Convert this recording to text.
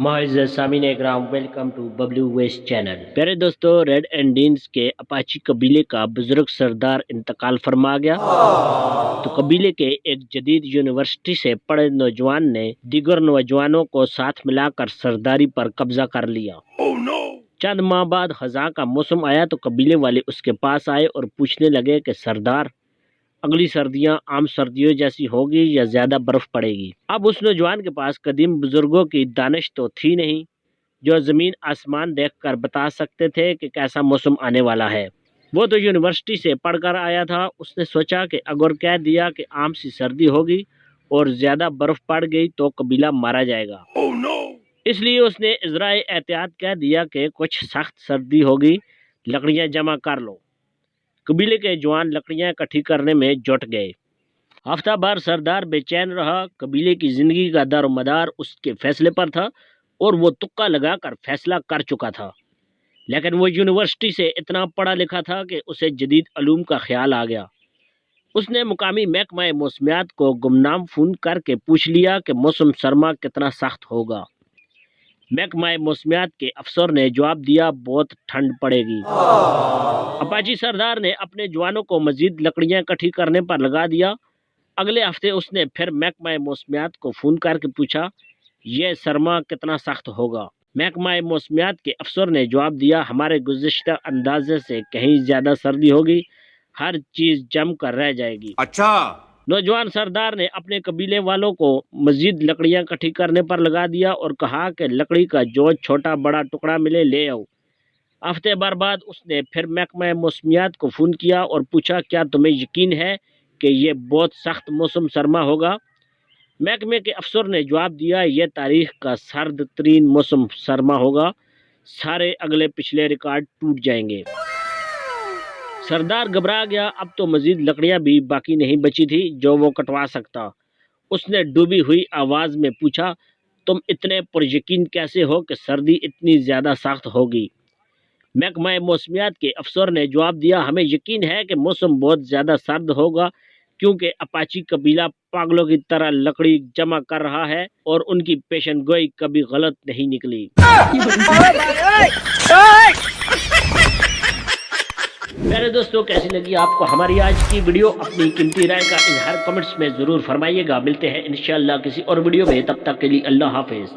معزز سامعین اکرام، welcome to Bablu west channel. پیارے دوستو، ریڈ انڈینز کے اپاچی قبیلے کا بزرگ سردار انتقال فرما گیا تو قبیلے کے ایک جدید یونیورسٹی سے پڑھے نوجوان نے دیگر نوجوانوں کو ساتھ ملا کر سرداری پر قبضہ کر لیا۔ چند ماہ بعد خزاں کا موسم آیا تو قبیلے والے اس کے پاس آئے اور پوچھنے لگے کہ سردار، اگلی سردیاں عام سردیوں جیسی ہوگی یا زیادہ برف پڑے گی؟ اب اس نوجوان کے پاس قدیم بزرگوں کی دانش تو تھی نہیں جو زمین آسمان دیکھ کر بتا سکتے تھے کہ کیسا موسم آنے والا ہے۔ وہ تو یونیورسٹی سے پڑھ کر آیا تھا۔ اس نے سوچا کہ اگر کہہ دیا کہ عام سی سردی ہوگی اور زیادہ برف پڑ گئی تو قبیلہ مارا جائے گا۔ اس لیے اس نے ذرائع احتیاط کہہ دیا کہ کچھ سخت سردی ہوگی، لکڑیاں جمع کر لو۔ قبیلے کے جوان لکڑیاں اکٹھی کرنے میں جٹ گئے۔ ہفتہ بھر سردار بے چین رہا۔ قبیلے کی زندگی کا دار و مدار اس کے فیصلے پر تھا اور وہ تکا لگا کر فیصلہ کر چکا تھا، لیکن وہ یونیورسٹی سے اتنا پڑھا لکھا تھا کہ اسے جدید علوم کا خیال آ گیا۔ اس نے مقامی محکمہ موسمیات کو گمنام فون کر کے پوچھ لیا کہ موسم سرما کتنا سخت ہوگا۔ محکمہ موسمیات کے افسر نے جواب دیا، بہت ٹھنڈ پڑے گی۔ اپاچی سردار نے اپنے جوانوں کو مزید لکڑیاں اکٹھی کرنے پر لگا دیا۔ اگلے ہفتے اس نے پھر محکمہ موسمیات کو فون کر کے پوچھا، یہ سرما کتنا سخت ہوگا؟ محکمہ موسمیات کے افسر نے جواب دیا، ہمارے گزشتہ اندازے سے کہیں زیادہ سردی ہوگی، ہر چیز جم کر رہ جائے گی۔ اچھا۔ نوجوان سردار نے اپنے قبیلے والوں کو مزید لکڑیاں اکٹھی کرنے پر لگا دیا اور کہا کہ لکڑی کا جو چھوٹا بڑا ٹکڑا ملے لے آؤ۔ ہفتے بھر بعد اس نے پھر محکمہ موسمیات کو فون کیا اور پوچھا، کیا تمہیں یقین ہے کہ یہ بہت سخت موسم سرما ہوگا؟ محکمے کے افسر نے جواب دیا، یہ تاریخ کا سرد ترین موسم سرما ہوگا، سارے اگلے پچھلے ریکارڈ ٹوٹ جائیں گے۔ سردار گھبرا گیا، اب تو مزید لکڑیاں بھی باقی نہیں بچی تھی جو وہ کٹوا سکتا۔ اس نے ڈوبی ہوئی آواز میں پوچھا، تم اتنے پر یقین کیسے ہو کہ سردی اتنی زیادہ سخت ہوگی؟ محکمہ موسمیات کے افسر نے جواب دیا، ہمیں یقین ہے کہ موسم بہت زیادہ سرد ہوگا کیونکہ اپاچی قبیلہ پاگلوں کی طرح لکڑی جمع کر رہا ہے اور ان کی پیشن گوئی کبھی غلط نہیں نکلی۔ میرے دوستوں، کیسی لگی آپ کو ہماری آج کی ویڈیو؟ اپنی قیمتی رائے کا اظہار کمنٹس میں ضرور فرمائیے گا۔ ملتے ہیں انشاءاللہ کسی اور ویڈیو میں، تب تک کے لیے اللہ حافظ۔